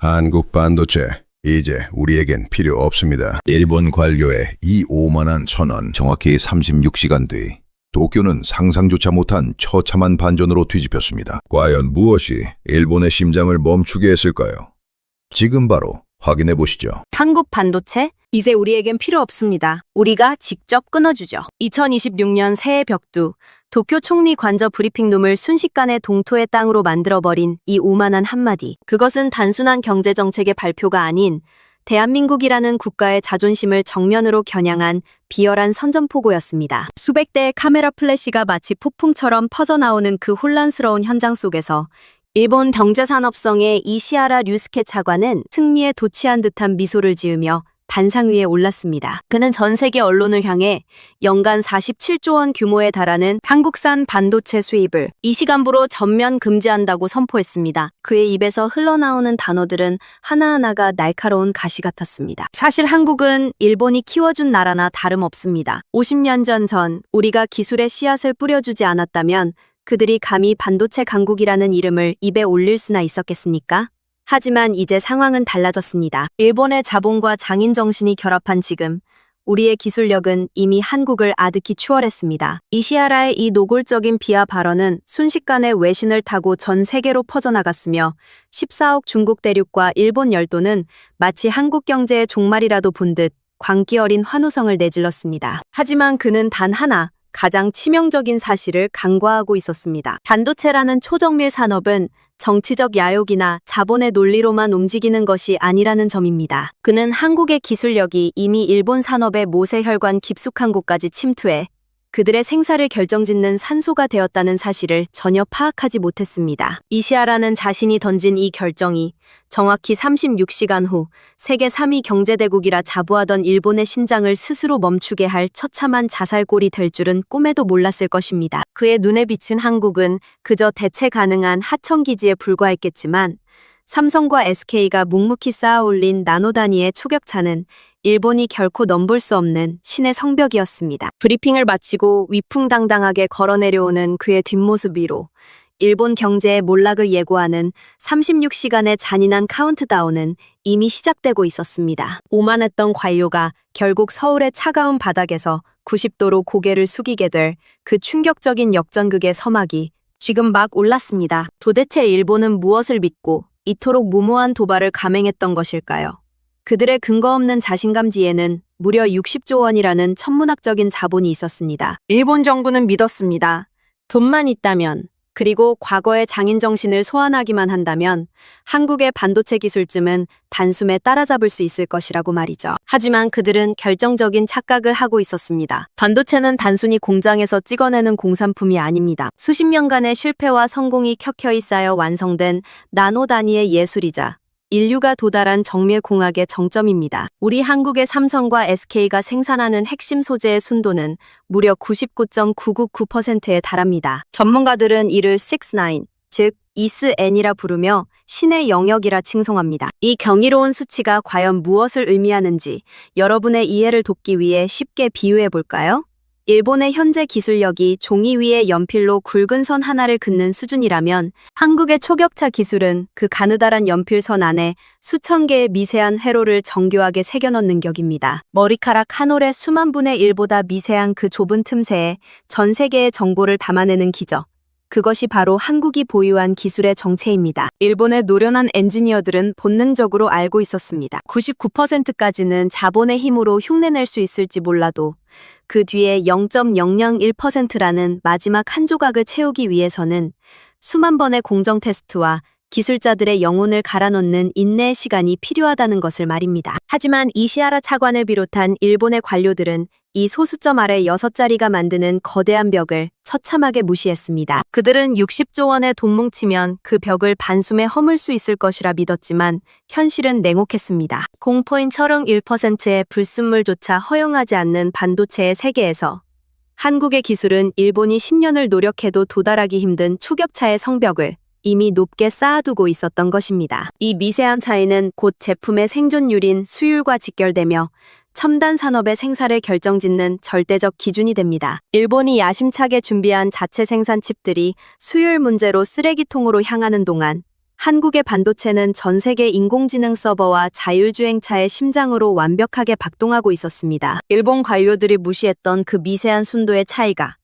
한국 반도체, 이제 우리에겐 필요 없습니다. 일본 관료의 이 오만한 선언, 정확히 36시간 뒤 도쿄는 상상조차 못한 처참한 반전으로 뒤집혔습니다. 과연 무엇이 일본의 심장을 멈추게 했을까요? 지금 바로 확인해 보시죠. 한국 반도체? 이제 우리에겐 필요 없습니다. 우리가 직접 끊어주죠. 2026년 새해 벽두, 도쿄 총리 관저 브리핑룸을 순식간에 동토의 땅으로 만들어버린 이 오만한 한마디. 그것은 단순한 경제정책의 발표가 아닌 대한민국이라는 국가의 자존심을 정면으로 겨냥한 비열한 선전포고였습니다. 수백 대의 카메라 플래시가 마치 폭풍처럼 퍼져나오는 그 혼란스러운 현장 속에서 일본 경제산업성의 이시하라 류스케 차관은 승리에 도취한 듯한 미소를 지으며 단상 위에 올랐습니다. 그는 전 세계 언론을 향해 연간 47조 원 규모에 달하는 한국산 반도체 수입을 이 시간부로 전면 금지한다고 선포했습니다. 그의 입에서 흘러나오는 단어들은 하나하나가 날카로운 가시 같았습니다. 사실 한국은 일본이 키워준 나라나 다름없습니다. 50년 전 우리가 기술의 씨앗을 뿌려주지 않았다면 그들이 감히 반도체 강국이라는 이름을 입에 올릴 수나 있었겠습니까? 하지만 이제 상황은 달라졌습니다. 일본의 자본과 장인 정신이 결합한 지금 우리의 기술력은 이미 한국을 아득히 추월했습니다. 이시하라의 이 노골적인 비하 발언은 순식간에 외신을 타고 전 세계로 퍼져나갔으며 14억 중국 대륙과 일본 열도는 마치 한국 경제의 종말이라도 본 듯 광기 어린 환호성을 내질렀습니다. 하지만 그는 단 하나, 가장 치명적인 사실을 간과하고 있었습니다. 반도체라는 초정밀 산업은 정치적 야욕이나 자본의 논리로만 움직이는 것이 아니라는 점입니다. 그는 한국의 기술력이 이미 일본 산업의 모세혈관 깊숙한 곳까지 침투해 그들의 생사를 결정짓는 산소가 되었다는 사실을 전혀 파악하지 못했습니다. 이시하라는 자신이 던진 이 결정이 정확히 36시간 후 세계 3위 경제대국이라 자부하던 일본의 신장을 스스로 멈추게 할 처참한 자살골이 될 줄은 꿈에도 몰랐을 것입니다. 그의 눈에 비친 한국은 그저 대체 가능한 하청기지에 불과했겠지만 삼성과 SK가 묵묵히 쌓아올린 나노 단위의 초격차는 일본이 결코 넘볼 수 없는 신의 성벽이었습니다. 브리핑을 마치고 위풍당당하게 걸어내려오는 그의 뒷모습 위로 일본 경제의 몰락을 예고하는 36시간의 잔인한 카운트다운은 이미 시작되고 있었습니다. 오만했던 관료가 결국 서울의 차가운 바닥에서 90도로 고개를 숙이게 될 그 충격적인 역전극의 서막이 지금 막 올랐습니다. 도대체 일본은 무엇을 믿고 이토록 무모한 도발을 감행했던 것일까요? 그들의 근거 없는 자신감 뒤에는 무려 60조 원이라는 천문학적인 자본이 있었습니다. 일본 정부는 믿었습니다. 돈만 있다면, 그리고 과거의 장인 정신을 소환하기만 한다면 한국의 반도체 기술쯤은 단숨에 따라잡을 수 있을 것이라고 말이죠. 하지만 그들은 결정적인 착각을 하고 있었습니다. 반도체는 단순히 공장에서 찍어내는 공산품이 아닙니다. 수십 년간의 실패와 성공이 켜켜이 쌓여 완성된 나노 단위의 예술이자 인류가 도달한 정밀공학의 정점입니다. 우리 한국의 삼성과 SK가 생산하는 핵심 소재의 순도는 무려 99.999%에 달합니다. 전문가들은 이를 6-9, 즉 이스N이라 부르며 신의 영역이라 칭송합니다. 이 경이로운 수치가 과연 무엇을 의미하는지 여러분의 이해를 돕기 위해 쉽게 비유해 볼까요? 일본의 현재 기술력이 종이 위에 연필로 굵은 선 하나를 긋는 수준이라면 한국의 초격차 기술은 그 가느다란 연필선 안에 수천 개의 미세한 회로를 정교하게 새겨넣는 격입니다. 머리카락 한 올의 수만 분의 1보다 미세한 그 좁은 틈새에 전 세계의 정보를 담아내는 기적. 그것이 바로 한국이 보유한 기술의 정체입니다. 일본의 노련한 엔지니어들은 본능적으로 알고 있었습니다. 99%까지는 자본의 힘으로 흉내낼 수 있을지 몰라도 그 뒤에 0.001%라는 마지막 한 조각을 채우기 위해서는 수만 번의 공정 테스트와 기술자들의 영혼을 갈아넣는 인내의 시간이 필요하다는 것을 말입니다. 하지만 이시하라 차관을 비롯한 일본의 관료들은 이 소수점 아래 6자리가 만드는 거대한 벽을 처참하게 무시했습니다. 그들은 60조 원의 돈 뭉치면 그 벽을 반숨에 허물 수 있을 것이라 믿었지만 현실은 냉혹했습니다. 0.01%의 불순물조차 허용하지 않는 반도체의 세계에서 한국의 기술은 일본이 10년을 노력해도 도달하기 힘든 초격차의 성벽을 이미 높게 쌓아두고 있었던 것입니다. 이 미세한 차이는 곧 제품의 생존율인 수율과 직결되며 첨단 산업의 생사를 결정짓는 절대적 기준이 됩니다. 일본이 야심차게 준비한 자체 생산 칩들이 수율 문제로 쓰레기통으로 향하는 동안 한국의 반도체는 전 세계 인공지능 서버와 자율주행차의 심장으로 완벽하게 작동하고 있었습니다. 일본 관료들이 무시했던 그 미세한 순도의 차이가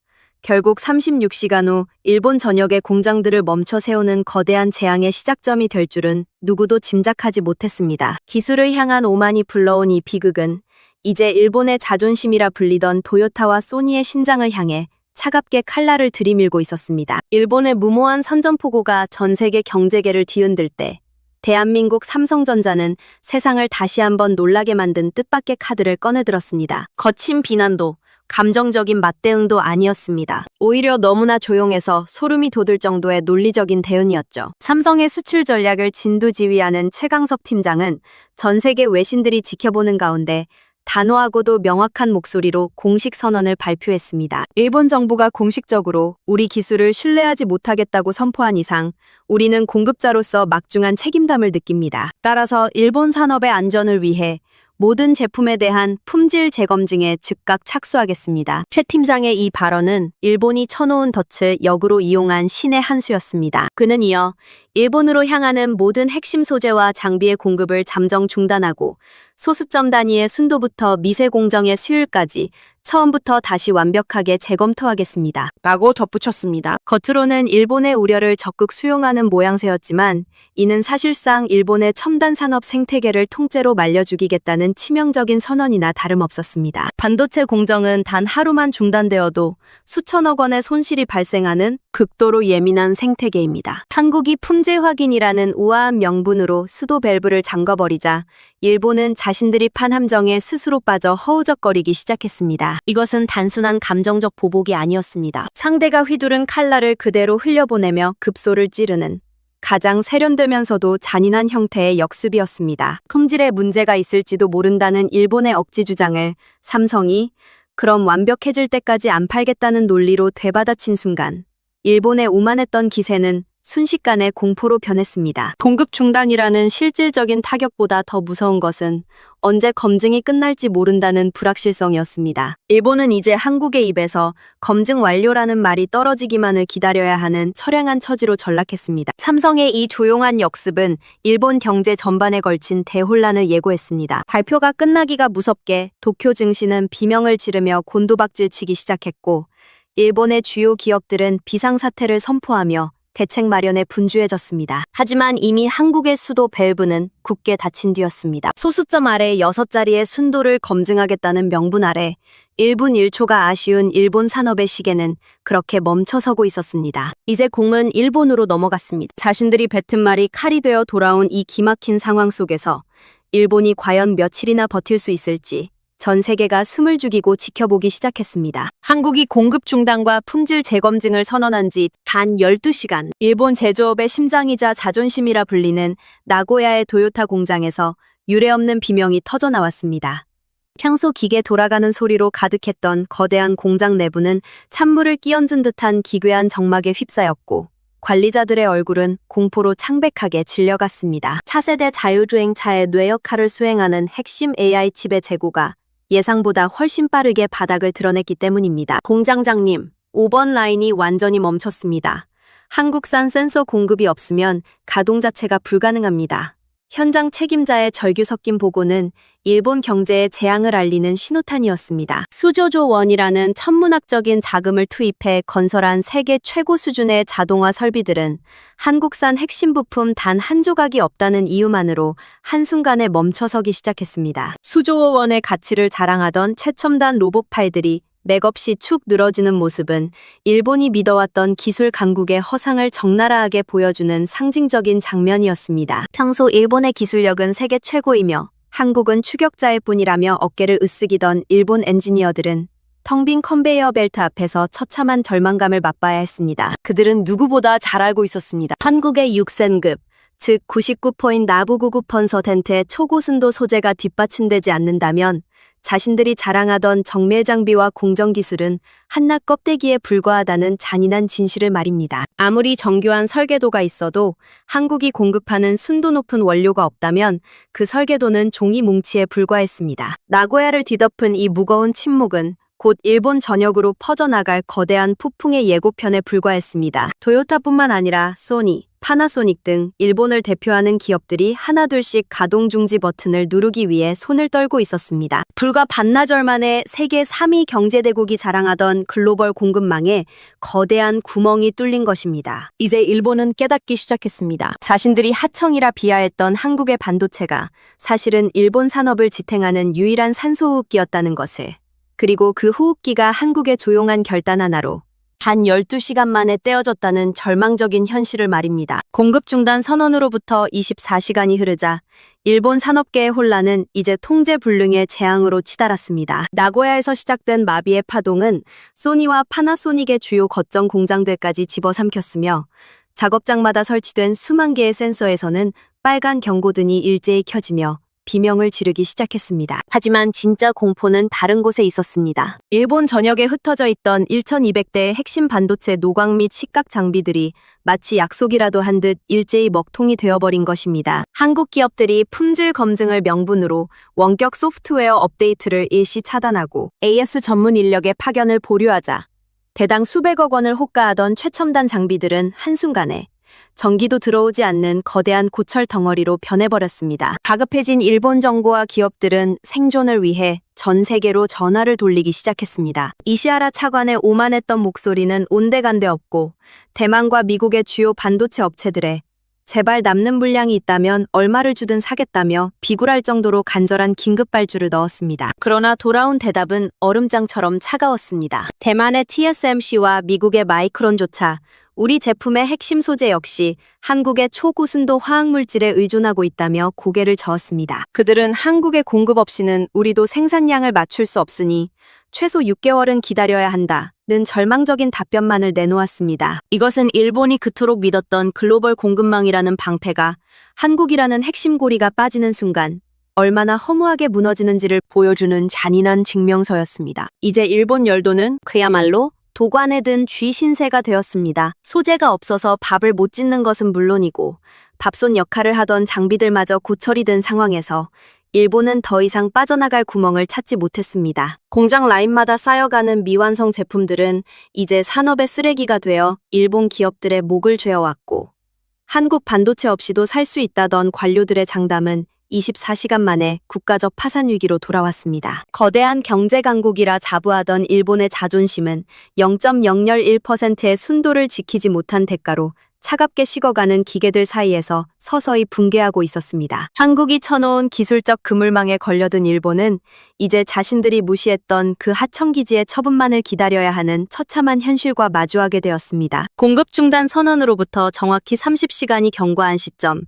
결국 36시간 후 일본 전역의 공장들을 멈춰 세우는 거대한 재앙의 시작점이 될 줄은 누구도 짐작하지 못했습니다. 기술을 향한 오만이 불러온 이 비극은 이제 일본의 자존심이라 불리던 도요타와 소니의 신장을 향해 차갑게 칼날을 들이밀고 있었습니다. 일본의 무모한 선전포고가 전 세계 경제계를 뒤흔들 때 대한민국 삼성전자는 세상을 다시 한번 놀라게 만든 뜻밖의 카드를 꺼내들었습니다. 거친 비난도 감정적인 맞대응도 아니었습니다. 오히려 너무나 조용해서 소름이 돋을 정도의 논리적인 대응이었죠. 삼성의 수출 전략을 진두지휘하는 최강석 팀장은 전 세계 외신들이 지켜보는 가운데 단호하고도 명확한 목소리로 공식 선언을 발표했습니다. 일본 정부가 공식적으로 우리 기술을 신뢰하지 못하겠다고 선포한 이상 우리는 공급자로서 막중한 책임감을 느낍니다. 따라서 일본 산업의 안전을 위해 모든 제품에 대한 품질 재검증에 즉각 착수하겠습니다. 최 팀장의 이 발언은 일본이 쳐놓은 덫을 역으로 이용한 신의 한 수였습니다. 그는 이어 일본으로 향하는 모든 핵심 소재와 장비의 공급을 잠정 중단하고 소수점 단위의 순도부터 미세 공정의 수율까지 처음부터 다시 완벽하게 재검토하겠습니다. 라고 덧붙였습니다. 겉으로는 일본의 우려를 적극 수용하는 모양새였지만 이는 사실상 일본의 첨단 산업 생태계를 통째로 말려 죽이겠다는 치명적인 선언이나 다름없었습니다. 반도체 공정은 단 하루만 중단되어도 수천억 원의 손실이 발생하는 극도로 예민한 생태계입니다. 한국이 품질 확인이라는 우아한 명분으로 수도 밸브를 잠궈버리자 일본은 자신들이 판 함정에 스스로 빠져 허우적거리기 시작했습니다. 이것은 단순한 감정적 보복이 아니었습니다. 상대가 휘두른 칼날을 그대로 흘려보내며 급소를 찌르는 가장 세련되면서도 잔인한 형태의 역습이었습니다. 품질에 문제가 있을지도 모른다는 일본의 억지 주장을 삼성이 그럼 완벽해질 때까지 안 팔겠다는 논리로 되받아친 순간 일본의 오만했던 기세는 순식간에 공포로 변했습니다. 공급 중단이라는 실질적인 타격보다 더 무서운 것은 언제 검증이 끝날지 모른다는 불확실성이었습니다. 일본은 이제 한국의 입에서 검증 완료라는 말이 떨어지기만을 기다려야 하는 처량한 처지로 전락했습니다. 삼성의 이 조용한 역습은 일본 경제 전반에 걸친 대혼란을 예고했습니다. 발표가 끝나기가 무섭게 도쿄 증시는 비명을 지르며 곤두박질 치기 시작했고 일본의 주요 기업들은 비상사태를 선포하며 대책 마련에 분주해졌습니다. 하지만 이미 한국의 수도 밸브는 굳게 닫힌 뒤였습니다. 소수점 아래 6자리의 순도를 검증하겠다는 명분 아래 1분 1초가 아쉬운 일본 산업의 시계는 그렇게 멈춰서고 있었습니다. 이제 공은 일본으로 넘어갔습니다. 자신들이 뱉은 말이 칼이 되어 돌아온 이 기막힌 상황 속에서 일본이 과연 며칠이나 버틸 수 있을지 전 세계가 숨을 죽이고 지켜보기 시작했습니다. 한국이 공급 중단과 품질 재검증을 선언한 지 단 12시간, 일본 제조업의 심장이자 자존심이라 불리는 나고야의 도요타 공장에서 유례없는 비명이 터져나왔습니다. 평소 기계 돌아가는 소리로 가득했던 거대한 공장 내부는 찬물을 끼얹은 듯한 기괴한 정막에 휩싸였고 관리자들의 얼굴은 공포로 창백하게 질려갔습니다. 차세대 자율주행차의 뇌 역할을 수행하는 핵심 AI 칩의 재고가 예상보다 훨씬 빠르게 바닥을 드러냈기 때문입니다. 공장장님, 5번 라인이 완전히 멈췄습니다. 한국산 센서 공급이 없으면 가동 자체가 불가능합니다. 현장 책임자의 절규 섞인 보고는 일본 경제의 재앙을 알리는 신호탄이었습니다. 수조조 원이라는 천문학적인 자금을 투입해 건설한 세계 최고 수준의 자동화 설비들은 한국산 핵심 부품 단 한 조각이 없다는 이유만으로 한순간에 멈춰서기 시작했습니다. 수조 원의 가치를 자랑하던 최첨단 로봇팔들이 맥없이 축 늘어지는 모습은 일본이 믿어왔던 기술 강국의 허상을 적나라하게 보여주는 상징적인 장면이었습니다. 평소 일본의 기술력은 세계 최고이며 한국은 추격자일 뿐이라며 어깨를 으쓱이던 일본 엔지니어들은 텅 빈 컨베이어 벨트 앞에서 처참한 절망감을 맛봐야 했습니다. 그들은 누구보다 잘 알고 있었습니다. 한국의 6센급, 즉 99.99%의 초고순도 소재가 뒷받침되지 않는다면 자신들이 자랑하던 정밀 장비와 공정 기술은 한낱 껍데기에 불과하다는 잔인한 진실을 말입니다. 아무리 정교한 설계도가 있어도 한국이 공급하는 순도 높은 원료가 없다면 그 설계도는 종이 뭉치에 불과했습니다. 나고야를 뒤덮은 이 무거운 침묵은 곧 일본 전역으로 퍼져나갈 거대한 폭풍의 예고편에 불과했습니다. 토요타뿐만 아니라 소니, 파나소닉 등 일본을 대표하는 기업들이 하나둘씩 가동 중지 버튼을 누르기 위해 손을 떨고 있었습니다. 불과 반나절 만에 세계 3위 경제대국이 자랑하던 글로벌 공급망에 거대한 구멍이 뚫린 것입니다. 이제 일본은 깨닫기 시작했습니다. 자신들이 하청이라 비하했던 한국의 반도체가 사실은 일본 산업을 지탱하는 유일한 산소호흡기였다는 것을. 그리고 그 호흡기가 한국의 조용한 결단 하나로 단 12시간 만에 떼어졌다는 절망적인 현실을 말입니다. 공급 중단 선언으로부터 24시간이 흐르자 일본 산업계의 혼란은 이제 통제불능의 재앙으로 치달았습니다. 나고야에서 시작된 마비의 파동은 소니와 파나소닉의 주요 거점 공장들까지 집어삼켰으며 작업장마다 설치된 수만 개의 센서에서는 빨간 경고등이 일제히 켜지며 비명을 지르기 시작했습니다. 하지만 진짜 공포는 다른 곳에 있었습니다. 일본 전역에 흩어져 있던 1200대의 핵심 반도체 노광 및 식각 장비들이 마치 약속이라도 한 듯 일제히 먹통이 되어버린 것입니다. 한국 기업들이 품질 검증을 명분으로 원격 소프트웨어 업데이트를 일시 차단하고 AS 전문 인력의 파견을 보류하자 대당 수백억 원을 호가하던 최첨단 장비들은 한순간에 전기도 들어오지 않는 거대한 고철 덩어리로 변해버렸습니다. 다급해진 일본 정부와 기업들은 생존을 위해 전 세계로 전화를 돌리기 시작했습니다. 이시하라 차관의 오만했던 목소리는 온데간데 없고 대만과 미국의 주요 반도체 업체들의 제발 남는 물량이 있다면 얼마를 주든 사겠다며 비굴할 정도로 간절한 긴급 발주를 넣었습니다. 그러나 돌아온 대답은 얼음장처럼 차가웠습니다. 대만의 TSMC와 미국의 마이크론조차 우리 제품의 핵심 소재 역시 한국의 초고순도 화학물질에 의존하고 있다며 고개를 저었습니다. 그들은 한국의 공급 없이는 우리도 생산량을 맞출 수 없으니 최소 6개월은 기다려야 한다는 절망적인 답변만을 내놓았습니다. 이것은 일본이 그토록 믿었던 글로벌 공급망이라는 방패가 한국이라는 핵심 고리가 빠지는 순간 얼마나 허무하게 무너지는지를 보여주는 잔인한 증명서였습니다. 이제 일본 열도는 그야말로 도관에 든 쥐 신세가 되었습니다. 소재가 없어서 밥을 못 짓는 것은 물론이고 밥솥 역할을 하던 장비들마저 고철이 든 상황에서 일본은 더 이상 빠져나갈 구멍을 찾지 못했습니다. 공장 라인마다 쌓여가는 미완성 제품들은 이제 산업의 쓰레기가 되어 일본 기업들의 목을 죄어왔고 한국 반도체 없이도 살 수 있다던 관료들의 장담은 24시간 만에 국가적 파산 위기로 돌아왔습니다. 거대한 경제 강국이라 자부하던 일본의 자존심은 0.001%의 순도를 지키지 못한 대가로 차갑게 식어가는 기계들 사이에서 서서히 붕괴하고 있었습니다. 한국이 쳐놓은 기술적 그물망에 걸려든 일본은 이제 자신들이 무시했던 그 하청기지의 처분만을 기다려야 하는 처참한 현실과 마주하게 되었습니다. 공급 중단 선언으로부터 정확히 30시간이 경과한 시점,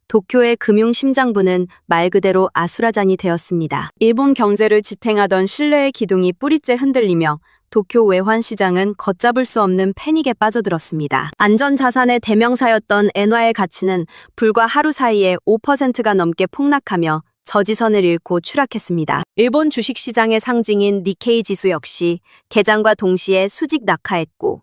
도쿄의 금융심장부는 말 그대로 아수라장이 되었습니다. 일본 경제를 지탱하던 신뢰의 기둥이 뿌리째 흔들리며 도쿄 외환시장은 걷잡을 수 없는 패닉에 빠져들었습니다. 안전자산의 대명사였던 엔화의 가치는 불과 하루 사이에 5%가 넘게 폭락하며 저지선을 잃고 추락했습니다. 일본 주식시장의 상징인 니케이 지수 역시 개장과 동시에 수직 낙하했고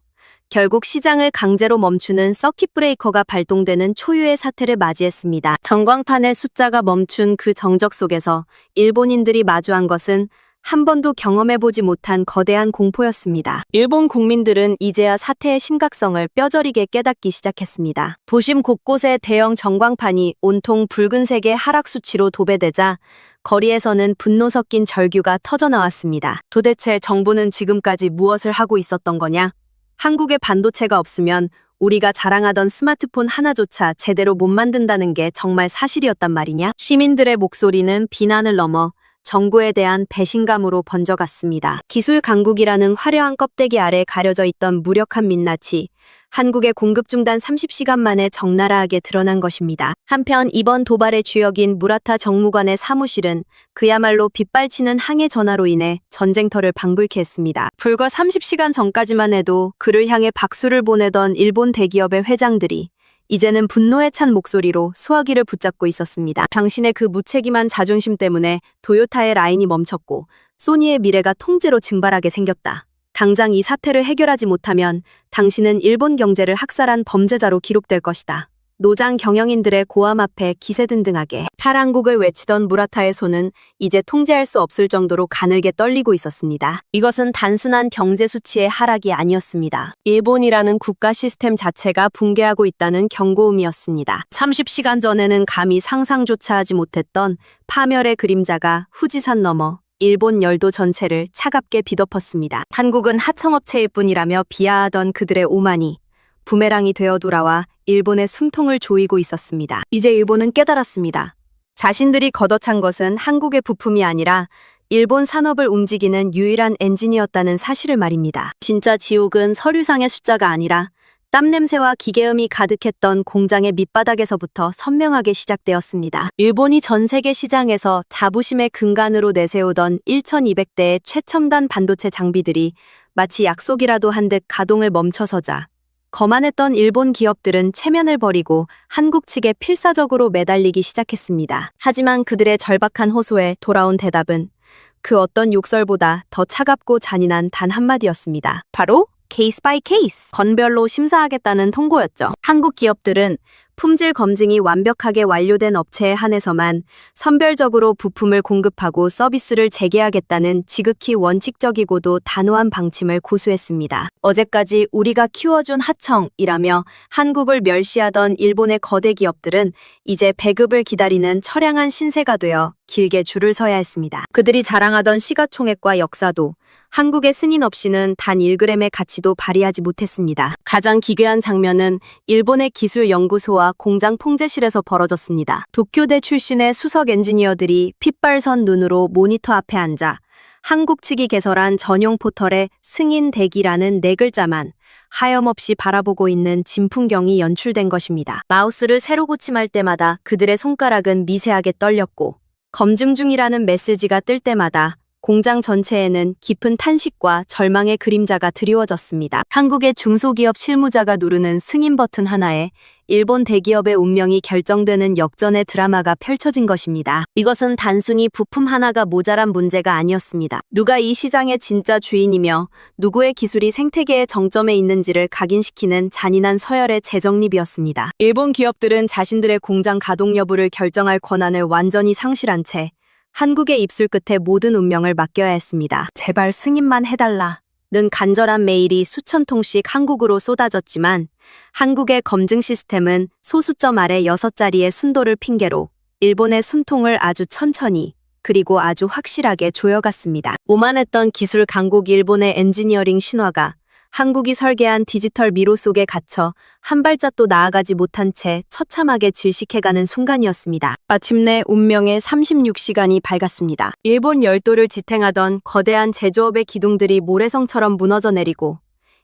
결국 시장을 강제로 멈추는 서킷 브레이커가 발동되는 초유의 사태를 맞이했습니다. 전광판의 숫자가 멈춘 그 정적 속에서 일본인들이 마주한 것은 한 번도 경험해보지 못한 거대한 공포였습니다. 일본 국민들은 이제야 사태의 심각성을 뼈저리게 깨닫기 시작했습니다. 도심 곳곳에 대형 전광판이 온통 붉은색의 하락 수치로 도배되자 거리에서는 분노 섞인 절규가 터져나왔습니다. 도대체 정부는 지금까지 무엇을 하고 있었던 거냐? 한국의 반도체가 없으면 우리가 자랑하던 스마트폰 하나조차 제대로 못 만든다는 게 정말 사실이었단 말이냐? 시민들의 목소리는 비난을 넘어 정부에 대한 배신감으로 번져갔습니다. 기술 강국이라는 화려한 껍데기 아래 가려져 있던 무력한 민낯이 한국의 공급 중단 30시간 만에 적나라하게 드러난 것입니다. 한편 이번 도발의 주역인 무라타 정무관의 사무실은 그야말로 빗발치는 항해 전화로 인해 전쟁터를 방불케 했습니다. 불과 30시간 전까지만 해도 그를 향해 박수를 보내던 일본 대기업의 회장들이 이제는 분노에 찬 목소리로 수화기를 붙잡고 있었습니다. 당신의 그 무책임한 자존심 때문에 토요타의 라인이 멈췄고 소니의 미래가 통째로 증발하게 생겼다. 당장 이 사태를 해결하지 못하면 당신은 일본 경제를 학살한 범죄자로 기록될 것이다. 노장 경영인들의 고함 앞에 기세등등하게 탈한국을 외치던 무라타의 손은 이제 통제할 수 없을 정도로 가늘게 떨리고 있었습니다. 이것은 단순한 경제 수치의 하락이 아니었습니다. 일본이라는 국가 시스템 자체가 붕괴하고 있다는 경고음이었습니다. 30시간 전에는 감히 상상조차 하지 못했던 파멸의 그림자가 후지산 넘어 일본 열도 전체를 차갑게 뒤덮었습니다. 한국은 하청업체일 뿐이라며 비하하던 그들의 오만이 부메랑이 되어 돌아와 일본의 숨통을 조이고 있었습니다. 이제 일본은 깨달았습니다. 자신들이 걷어찬 것은 한국의 부품이 아니라 일본 산업을 움직이는 유일한 엔진이었다는 사실을 말입니다. 진짜 지옥은 서류상의 숫자가 아니라 땀냄새와 기계음이 가득했던 공장의 밑바닥에서부터 선명하게 시작되었습니다. 일본이 전 세계 시장에서 자부심의 근간으로 내세우던 1200대의 최첨단 반도체 장비들이 마치 약속이라도 한 듯 가동을 멈춰서자 거만했던 일본 기업들은 체면을 버리고 한국 측에 필사적으로 매달리기 시작했습니다. 하지만 그들의 절박한 호소에 돌아온 대답은 그 어떤 욕설보다 더 차갑고 잔인한 단 한마디였습니다. 바로 케이스 바이 케이스, 건별로 심사하겠다는 통보였죠. 한국 기업들은 품질 검증이 완벽하게 완료된 업체에 한해서만 선별적으로 부품을 공급하고 서비스를 재개하겠다는 지극히 원칙적이고도 단호한 방침을 고수했습니다. 어제까지 우리가 키워준 하청이라며 한국을 멸시하던 일본의 거대 기업들은 이제 배급을 기다리는 처량한 신세가 되어 길게 줄을 서야 했습니다. 그들이 자랑하던 시가총액과 역사도 한국의 승인 없이는 단 1g의 가치도 발휘하지 못했습니다. 가장 기괴한 장면은 일본의 기술연구소와 공장 통제실에서 벌어졌습니다. 도쿄대 출신의 수석 엔지니어들이 핏발선 눈으로 모니터 앞에 앉아 한국 측이 개설한 전용 포털에 승인 대기라는 네 글자만 하염없이 바라보고 있는 진풍경이 연출된 것입니다. 마우스를 새로 고침할 때마다 그들의 손가락은 미세하게 떨렸고 검증 중이라는 메시지가 뜰 때마다 공장 전체에는 깊은 탄식과 절망의 그림자가 드리워졌습니다. 한국의 중소기업 실무자가 누르는 승인 버튼 하나에 일본 대기업의 운명이 결정되는 역전의 드라마가 펼쳐진 것입니다. 이것은 단순히 부품 하나가 모자란 문제가 아니었습니다. 누가 이 시장의 진짜 주인이며 누구의 기술이 생태계의 정점에 있는지를 각인시키는 잔인한 서열의 재정립이었습니다. 일본 기업들은 자신들의 공장 가동 여부를 결정할 권한을 완전히 상실한 채 한국의 입술 끝에 모든 운명을 맡겨야 했습니다. 제발 승인만 해달라. 는 간절한 메일이 수천 통씩 한국으로 쏟아졌지만 한국의 검증 시스템은 소수점 아래 6자리의 순도를 핑계로 일본의 숨통을 아주 천천히 그리고 아주 확실하게 조여갔습니다. 오만했던 기술 강국 일본의 엔지니어링 신화가 한국이 설계한 디지털 미로 속에 갇혀 한 발짝도 나아가지 못한 채 처참하게 질식해가는 순간이었습니다. 마침내 운명의 36시간이 밝았습니다. 일본 열도를 지탱하던 거대한 제조업의 기둥들이 모래성처럼 무너져 내리고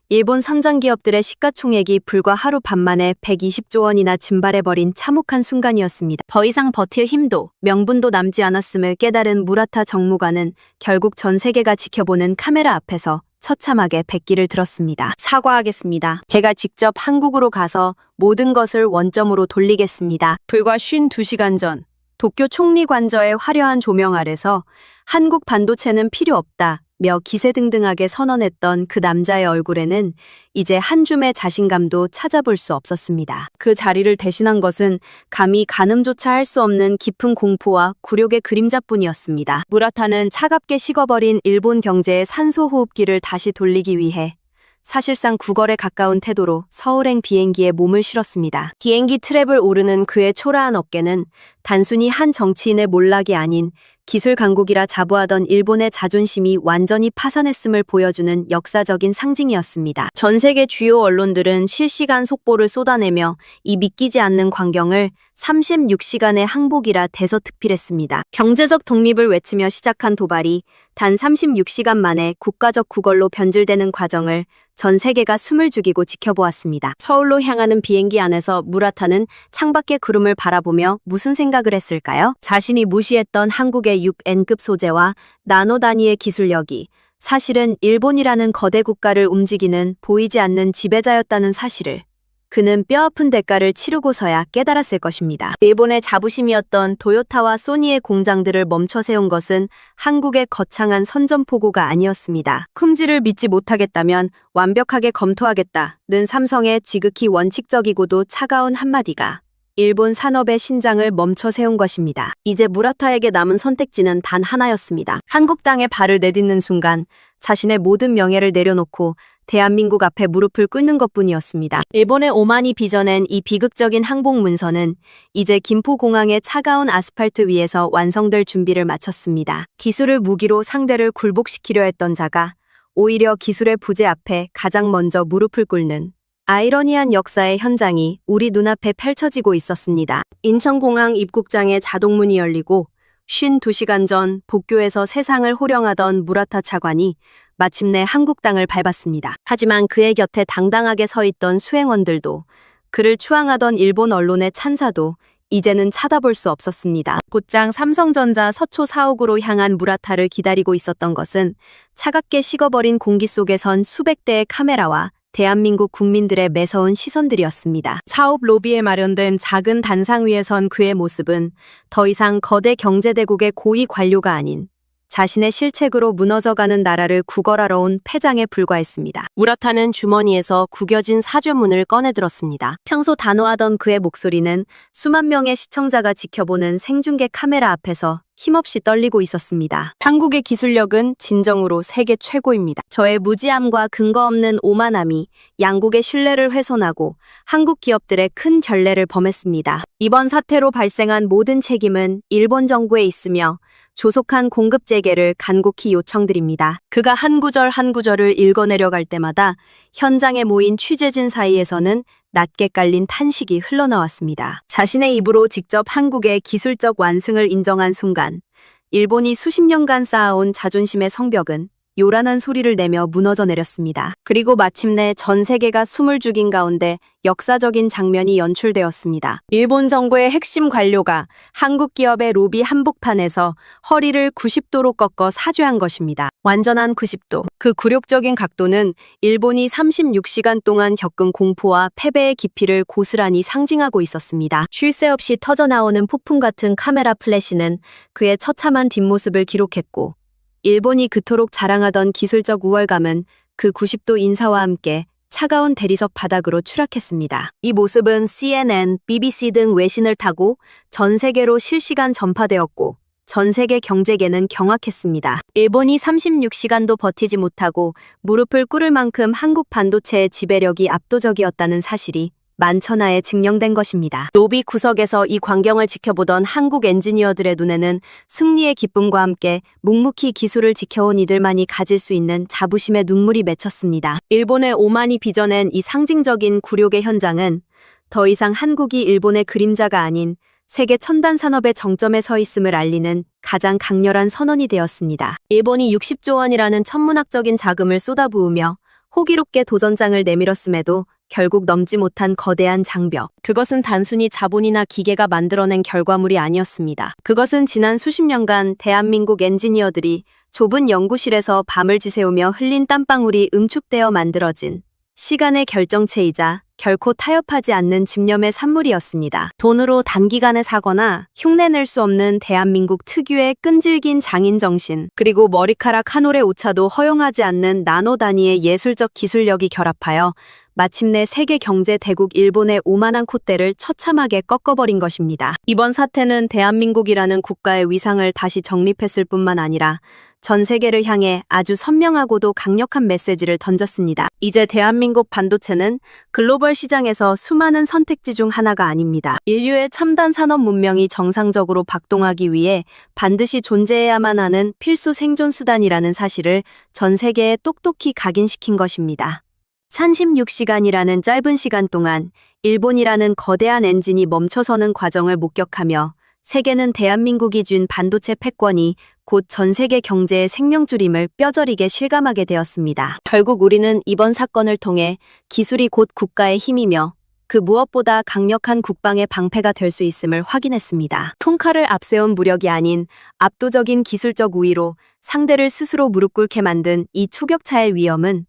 일본 상장기업들의 시가총액이 불과 하루 반 만에 120조 원이나 증발해버린 참혹한 순간이었습니다. 더 이상 버틸 힘도 명분도 남지 않았음을 깨달은 무라타 정무관은 결국 전 세계가 지켜보는 카메라 앞에서 처참하게 백기를 들었습니다. 사과하겠습니다. 제가 직접 한국으로 가서 모든 것을 원점으로 돌리겠습니다. 불과 52시간 전 도쿄 총리 관저의 화려한 조명 아래서 한국 반도체는 필요 없다 며 기세등등하게 선언했던 그 남자의 얼굴에는 이제 한 줌의 자신감도 찾아볼 수 없었습니다. 그 자리를 대신한 것은 감히 가늠조차 할 수 없는 깊은 공포와 굴욕의 그림자뿐이었습니다. 무라타는 차갑게 식어버린 일본 경제의 산소호흡기를 다시 돌리기 위해 사실상 구걸에 가까운 태도로 서울행 비행기에 몸을 실었습니다. 비행기 트랩을 오르는 그의 초라한 어깨는 단순히 한 정치인의 몰락이 아닌 기술 강국이라 자부하던 일본의 자존심이 완전히 파산했음을 보여주는 역사적인 상징이었습니다. 전 세계 주요 언론들은 실시간 속보를 쏟아내며 이 믿기지 않는 광경을 36시간의 항복이라 대서특필했습니다. 경제적 독립을 외치며 시작한 도발이 단 36시간 만에 국가적 구걸로 변질되는 과정을 전 세계가 숨을 죽이고 지켜보았습니다. 서울로 향하는 비행기 안에서 무라타는 창밖의 구름을 바라보며 무슨 생각을 했을까요? 자신이 무시했던 한국의 6N급 소재와 나노 단위의 기술력이 사실은 일본이라는 거대 국가를 움직이는 보이지 않는 지배자였다는 사실을 그는 뼈아픈 대가를 치르고서야 깨달았을 것입니다. 일본의 자부심이었던 도요타와 소니의 공장들을 멈춰 세운 것은 한국의 거창한 선전포고가 아니었습니다. 품질을 믿지 못하겠다면 완벽하게 검토하겠다는 삼성의 지극히 원칙적이고도 차가운 한마디가 일본 산업의 신장을 멈춰 세운 것입니다. 이제 무라타에게 남은 선택지는 단 하나였습니다. 한국 땅에 발을 내딛는 순간 자신의 모든 명예를 내려놓고 대한민국 앞에 무릎을 꿇는 것뿐이었습니다. 일본의 오만이 빚어낸 이 비극적인 항복 문서는 이제 김포공항의 차가운 아스팔트 위에서 완성될 준비를 마쳤습니다. 기술을 무기로 상대를 굴복시키려 했던 자가 오히려 기술의 부재 앞에 가장 먼저 무릎을 꿇는 아이러니한 역사의 현장이 우리 눈앞에 펼쳐지고 있었습니다. 인천공항 입국장에 자동문이 열리고 52시간 전 복교에서 세상을 호령하던 무라타 차관이 마침내 한국 땅을 밟았습니다. 하지만 그의 곁에 당당하게 서 있던 수행원들도 그를 추앙하던 일본 언론의 찬사도 이제는 쳐다볼 수 없었습니다. 곧장 삼성전자 서초 사옥으로 향한 무라타를 기다리고 있었던 것은 차갑게 식어버린 공기 속에 선 수백 대의 카메라와 대한민국 국민들의 매서운 시선들이었습니다. 사업 로비에 마련된 작은 단상 위에 선 그의 모습은 더 이상 거대 경제대국의 고위 관료가 아닌 자신의 실책으로 무너져가는 나라를 구걸하러 온 패장에 불과했습니다. 무라타는 주머니에서 구겨진 사죄문을 꺼내들었습니다. 평소 단호하던 그의 목소리는 수만 명의 시청자가 지켜보는 생중계 카메라 앞에서 힘없이 떨리고 있었습니다. 한국의 기술력은 진정으로 세계 최고입니다. 저의 무지함과 근거 없는 오만함이 양국의 신뢰를 훼손하고 한국 기업들의 큰 결례를 범했습니다. 이번 사태로 발생한 모든 책임은 일본 정부에 있으며 조속한 공급 재개를 간곡히 요청드립니다. 그가 한 구절 한 구절을 읽어내려갈 때마다 현장에 모인 취재진 사이에서는 낮게 깔린 탄식이 흘러나왔습니다. 자신의 입으로 직접 한국의 기술적 완승을 인정한 순간 일본이 수십 년간 쌓아온 자존심의 성벽은 요란한 소리를 내며 무너져 내렸습니다. 그리고 마침내 전 세계가 숨을 죽인 가운데 역사적인 장면이 연출되었습니다. 일본 정부의 핵심 관료가 한국 기업의 로비 한복판에서 허리를 90도로 꺾어 사죄한 것입니다. 완전한 90도. 그 굴욕적인 각도는 일본이 36시간 동안 겪은 공포와 패배의 깊이를 고스란히 상징하고 있었습니다. 쉴 새 없이 터져나오는 폭풍 같은 카메라 플래시는 그의 처참한 뒷모습을 기록했고 일본이 그토록 자랑하던 기술적 우월감은 그 90도 인사와 함께 차가운 대리석 바닥으로 추락했습니다. 이 모습은 CNN, BBC 등 외신을 타고 전 세계로 실시간 전파되었고 전 세계 경제계는 경악했습니다. 일본이 36시간도 버티지 못하고 무릎을 꿇을 만큼 한국 반도체의 지배력이 압도적이었다는 사실이 만천하에 증명된 것입니다. 로비 구석에서 이 광경을 지켜보던 한국 엔지니어들의 눈에는 승리의 기쁨과 함께 묵묵히 기술을 지켜온 이들만이 가질 수 있는 자부심의 눈물이 맺혔습니다. 일본의 오만이 빚어낸 이 상징적인 굴욕의 현장은 더 이상 한국이 일본의 그림자가 아닌 세계 첨단 산업의 정점에 서 있음을 알리는 가장 강렬한 선언이 되었습니다. 일본이 60조 원이라는 천문학적인 자금을 쏟아부으며 호기롭게 도전장을 내밀었음에도 결국 넘지 못한 거대한 장벽. 그것은 단순히 자본이나 기계가 만들어낸 결과물이 아니었습니다. 그것은 지난 수십 년간 대한민국 엔지니어들이 좁은 연구실에서 밤을 지새우며 흘린 땀방울이 응축되어 만들어진 시간의 결정체이자 결코 타협하지 않는 집념의 산물이었습니다. 돈으로 단기간에 사거나 흉내낼 수 없는 대한민국 특유의 끈질긴 장인정신, 그리고 머리카락 한 올의 오차도 허용하지 않는 나노 단위의 예술적 기술력이 결합하여 마침내 세계 경제 대국 일본의 오만한 콧대를 처참하게 꺾어버린 것입니다. 이번 사태는 대한민국이라는 국가의 위상을 다시 정립했을 뿐만 아니라 전 세계를 향해 아주 선명하고도 강력한 메시지를 던졌습니다. 이제 대한민국 반도체는 글로벌 시장에서 수많은 선택지 중 하나가 아닙니다. 인류의 첨단 산업 문명이 정상적으로 박동하기 위해 반드시 존재해야만 하는 필수 생존 수단이라는 사실을 전 세계에 똑똑히 각인시킨 것입니다. 36시간이라는 짧은 시간 동안 일본이라는 거대한 엔진이 멈춰서는 과정을 목격하며 세계는 대한민국이 준 반도체 패권이 곧 전 세계 경제의 생명줄임을 뼈저리게 실감하게 되었습니다. 결국 우리는 이번 사건을 통해 기술이 곧 국가의 힘이며 그 무엇보다 강력한 국방의 방패가 될 수 있음을 확인했습니다. 퉁칼을 앞세운 무력이 아닌 압도적인 기술적 우위로 상대를 스스로 무릎 꿇게 만든 이 초격차의 위험은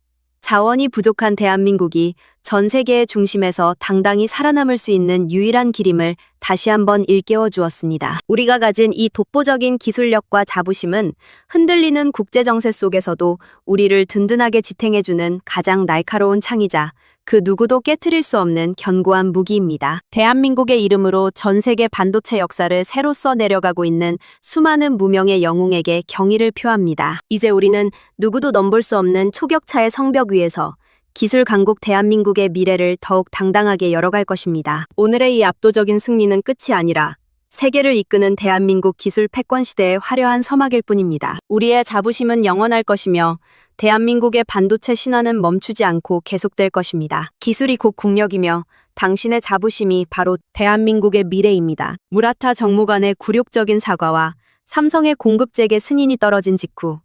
자원이 부족한 대한민국이 전 세계의 중심에서 당당히 살아남을 수 있는 유일한 길임을 다시 한번 일깨워 주었습니다. 우리가 가진 이 독보적인 기술력과 자부심은 흔들리는 국제 정세 속에서도 우리를 든든하게 지탱해주는 가장 날카로운 창이자 그 누구도 깨트릴 수 없는 견고한 무기입니다. 대한민국의 이름으로 전 세계 반도체 역사를 새로 써내려가고 있는 수많은 무명의 영웅에게 경의를 표합니다. 이제 우리는 누구도 넘볼 수 없는 초격차의 성벽 위에서 기술 강국 대한민국의 미래를 더욱 당당하게 열어갈 것입니다. 오늘의 이 압도적인 승리는 끝이 아니라 세계를 이끄는 대한민국 기술 패권 시대의 화려한 서막일 뿐입니다. 우리의 자부심은 영원할 것이며 대한민국의 반도체 신화는 멈추지 않고 계속될 것입니다. 기술이 곧 국력이며 당신의 자부심이 바로 대한민국의 미래입니다. 무라타 정무관의 굴욕적인 사과와 삼성의 공급재개 승인이 떨어진 직후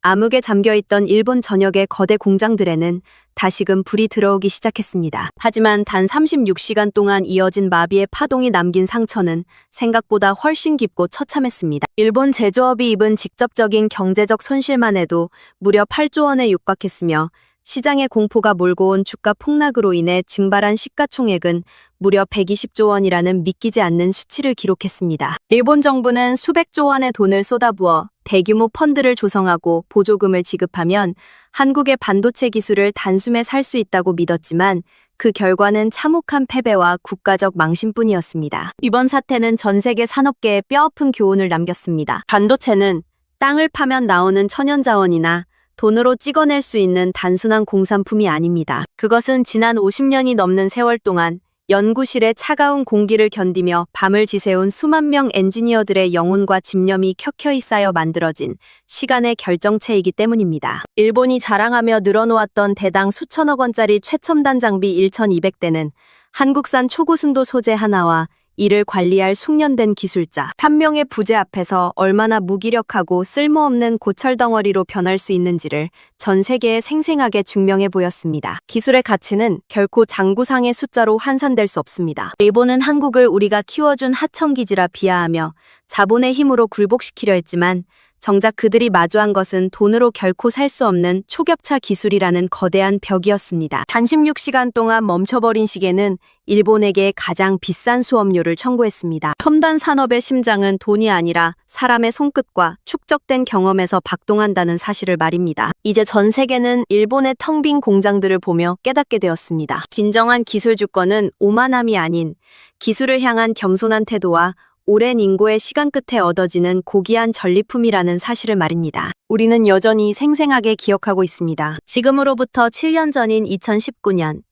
암흑에 잠겨있던 일본 전역의 거대 공장들에는 다시금 불이 들어오기 시작했습니다. 하지만 단 36시간 동안 이어진 마비의 파동이 남긴 상처는 생각보다 훨씬 깊고 처참했습니다. 일본 제조업이 입은 직접적인 경제적 손실만 해도 무려 8조 원에 육박했으며 시장의 공포가 몰고 온 주가 폭락으로 인해 증발한 시가총액은 무려 120조 원이라는 믿기지 않는 수치를 기록했습니다. 일본 정부는 수백조 원의 돈을 쏟아부어 대규모 펀드를 조성하고 보조금을 지급하면 한국의 반도체 기술을 단숨에 살 수 있다고 믿었지만 그 결과는 참혹한 패배와 국가적 망신뿐이었습니다. 이번 사태는 전 세계 산업계에 뼈아픈 교훈을 남겼습니다. 반도체는 땅을 파면 나오는 천연자원이나 돈으로 찍어낼 수 있는 단순한 공산품이 아닙니다. 그것은 지난 50년이 넘는 세월 동안 연구실의 차가운 공기를 견디며 밤을 지새운 수만 명 엔지니어들의 영혼과 집념이 켜켜이 쌓여 만들어진 시간의 결정체이기 때문입니다. 일본이 자랑하며 늘어놓았던 대당 수천억 원짜리 최첨단 장비 1200대는 한국산 초고순도 소재 하나와 이를 관리할 숙련된 기술자 한 명의 부재 앞에서 얼마나 무기력하고 쓸모없는 고철덩어리로 변할 수 있는지를 전 세계에 생생하게 증명해 보였습니다. 기술의 가치는 결코 장구상의 숫자로 환산될 수 없습니다. 일본은 한국을 우리가 키워준 하청기지라 비하하며 자본의 힘으로 굴복시키려 했지만 정작 그들이 마주한 것은 돈으로 결코 살 수 없는 초격차 기술이라는 거대한 벽이었습니다. 단 16시간 동안 멈춰버린 시계는 일본에게 가장 비싼 수업료를 청구했습니다. 첨단 산업의 심장은 돈이 아니라 사람의 손끝과 축적된 경험에서 박동한다는 사실을 말입니다. 이제 전 세계는 일본의 텅 빈 공장들을 보며 깨닫게 되었습니다. 진정한 기술 주권은 오만함이 아닌 기술을 향한 겸손한 태도와 오랜 인고의 시간 끝에 얻어지는 고귀한 전리품이라는 사실을 말입니다. 우리는 여전히 생생하게 기억하고 있습니다. 지금으로부터 7년 전인 2019년,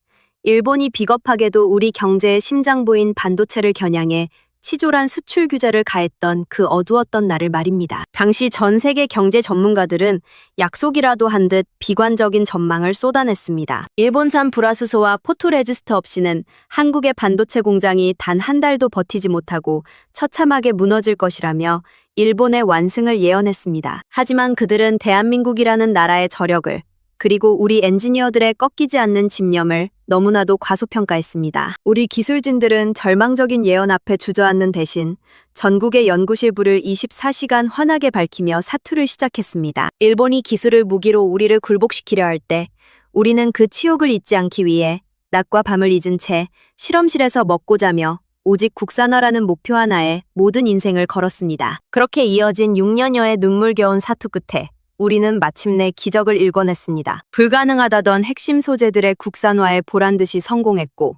일본이 비겁하게도 우리 경제의 심장부인 반도체를 겨냥해 치졸한 수출 규제를 가했던 그 어두웠던 날을 말입니다. 당시 전 세계 경제 전문가들은 약속이라도 한 듯 비관적인 전망을 쏟아냈습니다. 일본산 불화수소와 포토레지스트 없이는 한국의 반도체 공장이 단 한 달도 버티지 못하고 처참하게 무너질 것이라며 일본의 완승을 예언했습니다. 하지만 그들은 대한민국이라는 나라의 저력을 그리고 우리 엔지니어들의 꺾이지 않는 집념을 너무나도 과소평가했습니다. 우리 기술진들은 절망적인 예언 앞에 주저앉는 대신 전국의 연구실 불을 24시간 환하게 밝히며 사투를 시작했습니다. 일본이 기술을 무기로 우리를 굴복시키려 할 때 우리는 그 치욕을 잊지 않기 위해 낮과 밤을 잊은 채 실험실에서 먹고 자며 오직 국산화라는 목표 하나에 모든 인생을 걸었습니다. 그렇게 이어진 6년여의 눈물겨운 사투 끝에 우리는 마침내 기적을 일궈냈습니다. 불가능하다던 핵심 소재들의 국산화에 보란듯이 성공했고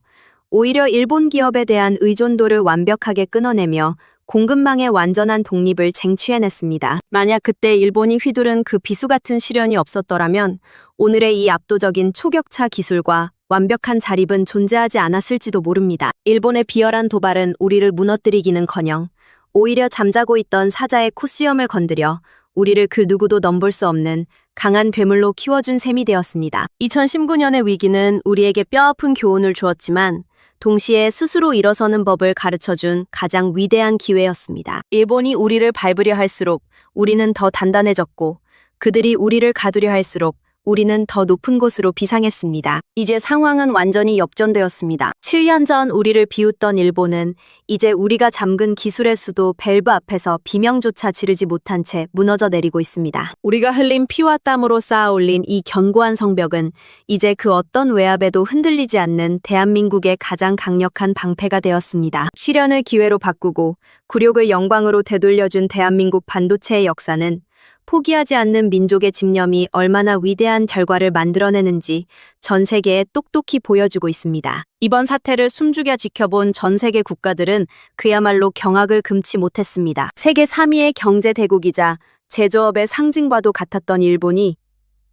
오히려 일본 기업에 대한 의존도를 완벽하게 끊어내며 공급망의 완전한 독립을 쟁취해냈습니다. 만약 그때 일본이 휘두른 그 비수 같은 시련이 없었더라면 오늘의 이 압도적인 초격차 기술과 완벽한 자립은 존재하지 않았을지도 모릅니다. 일본의 비열한 도발은 우리를 무너뜨리기는커녕 오히려 잠자고 있던 사자의 코수염을 건드려 우리를 그 누구도 넘볼 수 없는 강한 괴물로 키워준 셈이 되었습니다. 2019년의 위기는 우리에게 뼈아픈 교훈을 주었지만 동시에 스스로 일어서는 법을 가르쳐준 가장 위대한 기회였습니다. 일본이 우리를 밟으려 할수록 우리는 더 단단해졌고 그들이 우리를 가두려 할수록 우리는 더 높은 곳으로 비상했습니다. 이제 상황은 완전히 역전되었습니다. 7년 전 우리를 비웃던 일본은 이제 우리가 잠근 기술의 수도 밸브 앞에서 비명조차 지르지 못한 채 무너져 내리고 있습니다. 우리가 흘린 피와 땀으로 쌓아 올린 이 견고한 성벽은 이제 그 어떤 외압에도 흔들리지 않는 대한민국의 가장 강력한 방패가 되었습니다. 시련을 기회로 바꾸고 굴욕을 영광으로 되돌려준 대한민국 반도체의 역사는 포기하지 않는 민족의 집념이 얼마나 위대한 결과를 만들어내는지 전 세계에 똑똑히 보여주고 있습니다. 이번 사태를 숨죽여 지켜본 전 세계 국가들은 그야말로 경악을 금치 못했습니다. 세계 3위의 경제 대국이자 제조업의 상징과도 같았던 일본이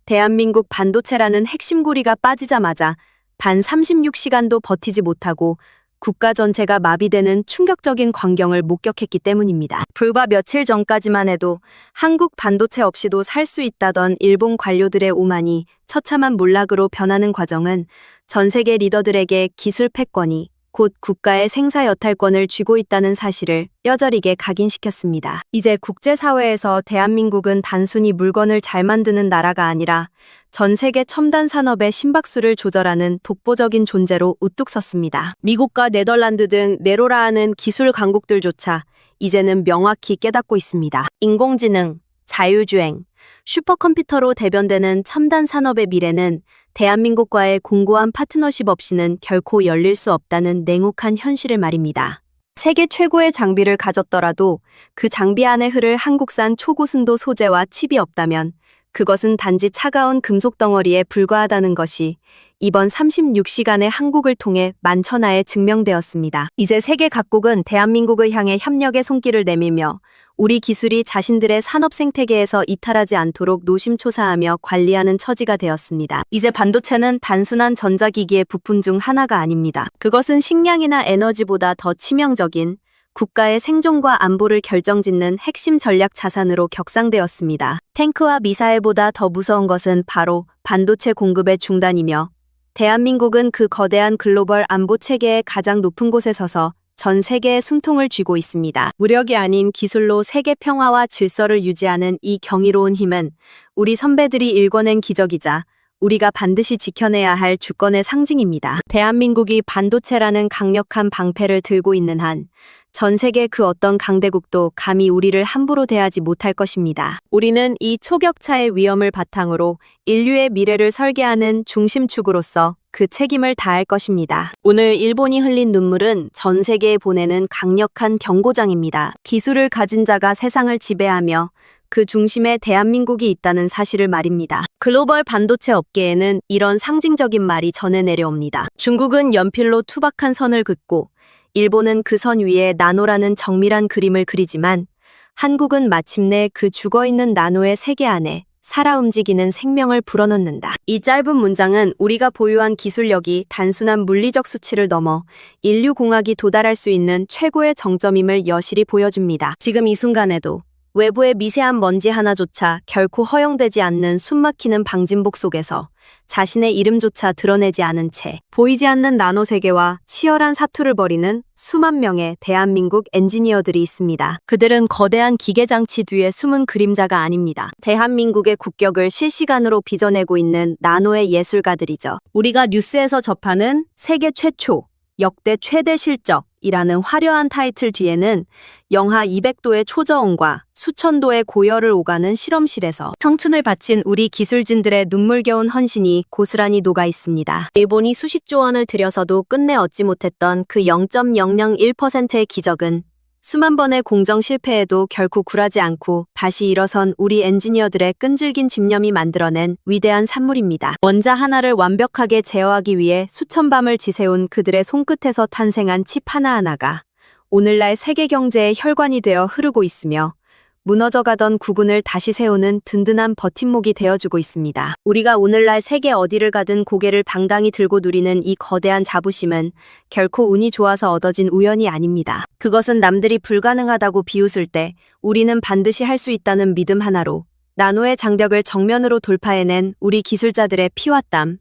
대한민국 반도체라는 핵심 고리가 빠지자마자 단 36시간도 버티지 못하고 국가 전체가 마비되는 충격적인 광경을 목격했기 때문입니다. 불과 며칠 전까지만 해도 한국 반도체 없이도 살 수 있다던 일본 관료들의 오만이 처참한 몰락으로 변하는 과정은 전 세계 리더들에게 기술 패권이 곧 국가의 생사 여탈권을 쥐고 있다는 사실을 뼈저리게 각인시켰습니다. 이제 국제사회에서 대한민국은 단순히 물건을 잘 만드는 나라가 아니라 전 세계 첨단 산업의 심박수를 조절하는 독보적인 존재로 우뚝 섰습니다. 미국과 네덜란드 등 네로라 하는 기술 강국들조차 이제는 명확히 깨닫고 있습니다. 인공지능, 자율주행, 슈퍼컴퓨터로 대변되는 첨단 산업의 미래는 대한민국과의 공고한 파트너십 없이는 결코 열릴 수 없다는 냉혹한 현실을 말입니다. 세계 최고의 장비를 가졌더라도 그 장비 안에 흐를 한국산 초고순도 소재와 칩이 없다면 그것은 단지 차가운 금속 덩어리에 불과하다는 것이 이번 36시간의 한국을 통해 만천하에 증명되었습니다. 이제 세계 각국은 대한민국을 향해 협력의 손길을 내밀며 우리 기술이 자신들의 산업 생태계에서 이탈하지 않도록 노심초사하며 관리하는 처지가 되었습니다. 이제 반도체는 단순한 전자기기의 부품 중 하나가 아닙니다. 그것은 식량이나 에너지보다 더 치명적인 국가의 생존과 안보를 결정짓는 핵심 전략 자산으로 격상되었습니다. 탱크와 미사일보다 더 무서운 것은 바로 반도체 공급의 중단이며 대한민국은 그 거대한 글로벌 안보 체계의 가장 높은 곳에 서서 전 세계의 숨통을 쥐고 있습니다. 무력이 아닌 기술로 세계 평화와 질서를 유지하는 이 경이로운 힘은 우리 선배들이 일궈낸 기적이자 우리가 반드시 지켜내야 할 주권의 상징입니다. 대한민국이 반도체라는 강력한 방패를 들고 있는 한 전 세계 그 어떤 강대국도 감히 우리를 함부로 대하지 못할 것입니다. 우리는 이 초격차의 위험을 바탕으로 인류의 미래를 설계하는 중심축으로서 그 책임을 다할 것입니다. 오늘 일본이 흘린 눈물은 전 세계에 보내는 강력한 경고장입니다. 기술을 가진 자가 세상을 지배하며 그 중심에 대한민국이 있다는 사실을 말입니다. 글로벌 반도체 업계에는 이런 상징적인 말이 전해 내려옵니다. 중국은 연필로 투박한 선을 긋고 일본은 그 선 위에 나노라는 정밀한 그림을 그리지만 한국은 마침내 그 죽어있는 나노의 세계 안에 살아 움직이는 생명을 불어넣는다. 이 짧은 문장은 우리가 보유한 기술력이 단순한 물리적 수치를 넘어 인류공학이 도달할 수 있는 최고의 정점임을 여실히 보여줍니다. 지금 이 순간에도 외부의 미세한 먼지 하나조차 결코 허용되지 않는 숨막히는 방진복 속에서 자신의 이름조차 드러내지 않은 채 보이지 않는 나노 세계와 치열한 사투를 벌이는 수만 명의 대한민국 엔지니어들이 있습니다. 그들은 거대한 기계장치 뒤에 숨은 그림자가 아닙니다. 대한민국의 국격을 실시간으로 빚어내고 있는 나노의 예술가들이죠. 우리가 뉴스에서 접하는 세계 최초, 역대 최대 실적이라는 화려한 타이틀 뒤에는 영하 200도의 초저온과 수천도의 고열을 오가는 실험실에서 청춘을 바친 우리 기술진들의 눈물겨운 헌신이 고스란히 녹아 있습니다. 일본이 수십조 원을 들여서도 끝내 얻지 못했던 그 0.001%의 기적은 수만 번의 공정 실패에도 결코 굴하지 않고 다시 일어선 우리 엔지니어들의 끈질긴 집념이 만들어낸 위대한 산물입니다. 원자 하나를 완벽하게 제어하기 위해 수천 밤을 지새운 그들의 손끝에서 탄생한 칩 하나하나가 오늘날 세계 경제의 혈관이 되어 흐르고 있으며 무너져가던 국운을 다시 세우는 든든한 버팀목이 되어주고 있습니다. 우리가 오늘날 세계 어디를 가든 고개를 방당히 들고 누리는 이 거대한 자부심은 결코 운이 좋아서 얻어진 우연이 아닙니다. 그것은 남들이 불가능하다고 비웃을 때 우리는 반드시 할 수 있다는 믿음 하나로 나노의 장벽을 정면으로 돌파해낸 우리 기술자들의 피와 땀,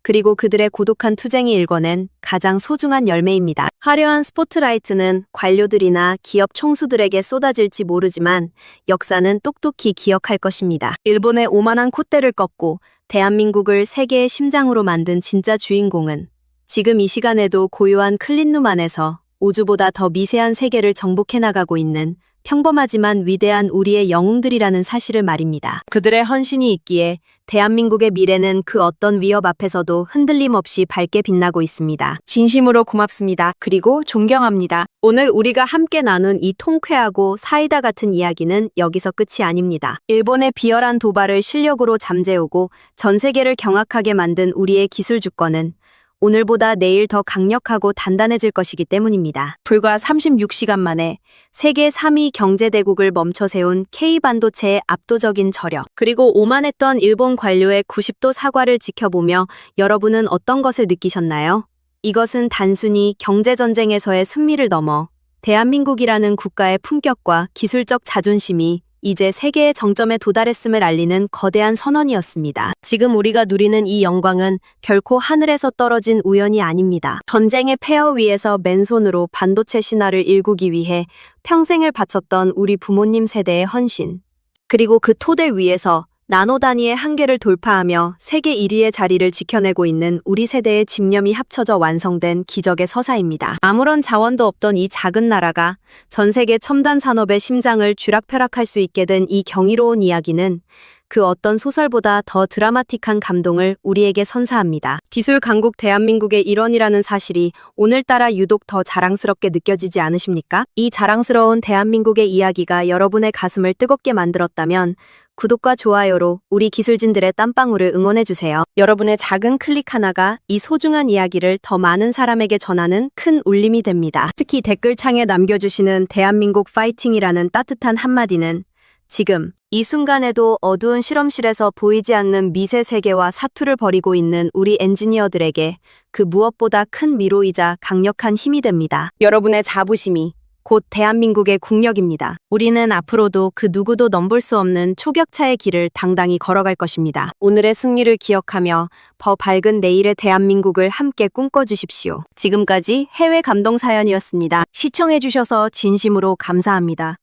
그리고 그들의 고독한 투쟁이 일궈낸 가장 소중한 열매입니다. 화려한 스포트라이트는 관료들이나 기업 총수들에게 쏟아질지 모르지만 역사는 똑똑히 기억할 것입니다. 일본의 오만한 콧대를 꺾고 대한민국을 세계의 심장으로 만든 진짜 주인공은 지금 이 시간에도 고요한 클린룸 안에서 우주보다 더 미세한 세계를 정복해 나가고 있는 평범하지만 위대한 우리의 영웅들이라는 사실을 말입니다. 그들의 헌신이 있기에 대한민국의 미래는 그 어떤 위협 앞에서도 흔들림 없이 밝게 빛나고 있습니다. 진심으로 고맙습니다. 그리고 존경합니다. 오늘 우리가 함께 나눈 이 통쾌하고 사이다 같은 이야기는 여기서 끝이 아닙니다. 일본의 비열한 도발을 실력으로 잠재우고 전 세계를 경악하게 만든 우리의 기술 주권은 오늘보다 내일 더 강력하고 단단해질 것이기 때문입니다. 불과 36시간 만에 세계 3위 경제대국을 멈춰 세운 K반도체의 압도적인 저력, 그리고 오만했던 일본 관료의 90도 사과를 지켜보며 여러분은 어떤 것을 느끼셨나요? 이것은 단순히 경제전쟁에서의 승리를 넘어 대한민국이라는 국가의 품격과 기술적 자존심이 이제 세계의 정점에 도달했음을 알리는 거대한 선언이었습니다. 지금 우리가 누리는 이 영광은 결코 하늘에서 떨어진 우연이 아닙니다. 전쟁의 폐허 위에서 맨손으로 반도체 신화를 일구기 위해 평생을 바쳤던 우리 부모님 세대의 헌신, 그리고 그 토대 위에서 나노 단위의 한계를 돌파하며 세계 1위의 자리를 지켜내고 있는 우리 세대의 집념이 합쳐져 완성된 기적의 서사입니다. 아무런 자원도 없던 이 작은 나라가 전 세계 첨단 산업의 심장을 쥐락펴락할 수 있게 된 이 경이로운 이야기는 그 어떤 소설보다 더 드라마틱한 감동을 우리에게 선사합니다. 기술 강국 대한민국의 일원이라는 사실이 오늘따라 유독 더 자랑스럽게 느껴지지 않으십니까? 이 자랑스러운 대한민국의 이야기가 여러분의 가슴을 뜨겁게 만들었다면 구독과 좋아요로 우리 기술진들의 땀방울을 응원해주세요. 여러분의 작은 클릭 하나가 이 소중한 이야기를 더 많은 사람에게 전하는 큰 울림이 됩니다. 특히 댓글창에 남겨주시는 대한민국 파이팅이라는 따뜻한 한마디는 지금 이 순간에도 어두운 실험실에서 보이지 않는 미세 세계와 사투를 벌이고 있는 우리 엔지니어들에게 그 무엇보다 큰 위로이자 강력한 힘이 됩니다. 여러분의 자부심이 곧 대한민국의 국력입니다. 우리는 앞으로도 그 누구도 넘볼 수 없는 초격차의 길을 당당히 걸어갈 것입니다. 오늘의 승리를 기억하며 더 밝은 내일의 대한민국을 함께 꿈꿔주십시오. 지금까지 해외 감동 사연이었습니다. 시청해주셔서 진심으로 감사합니다.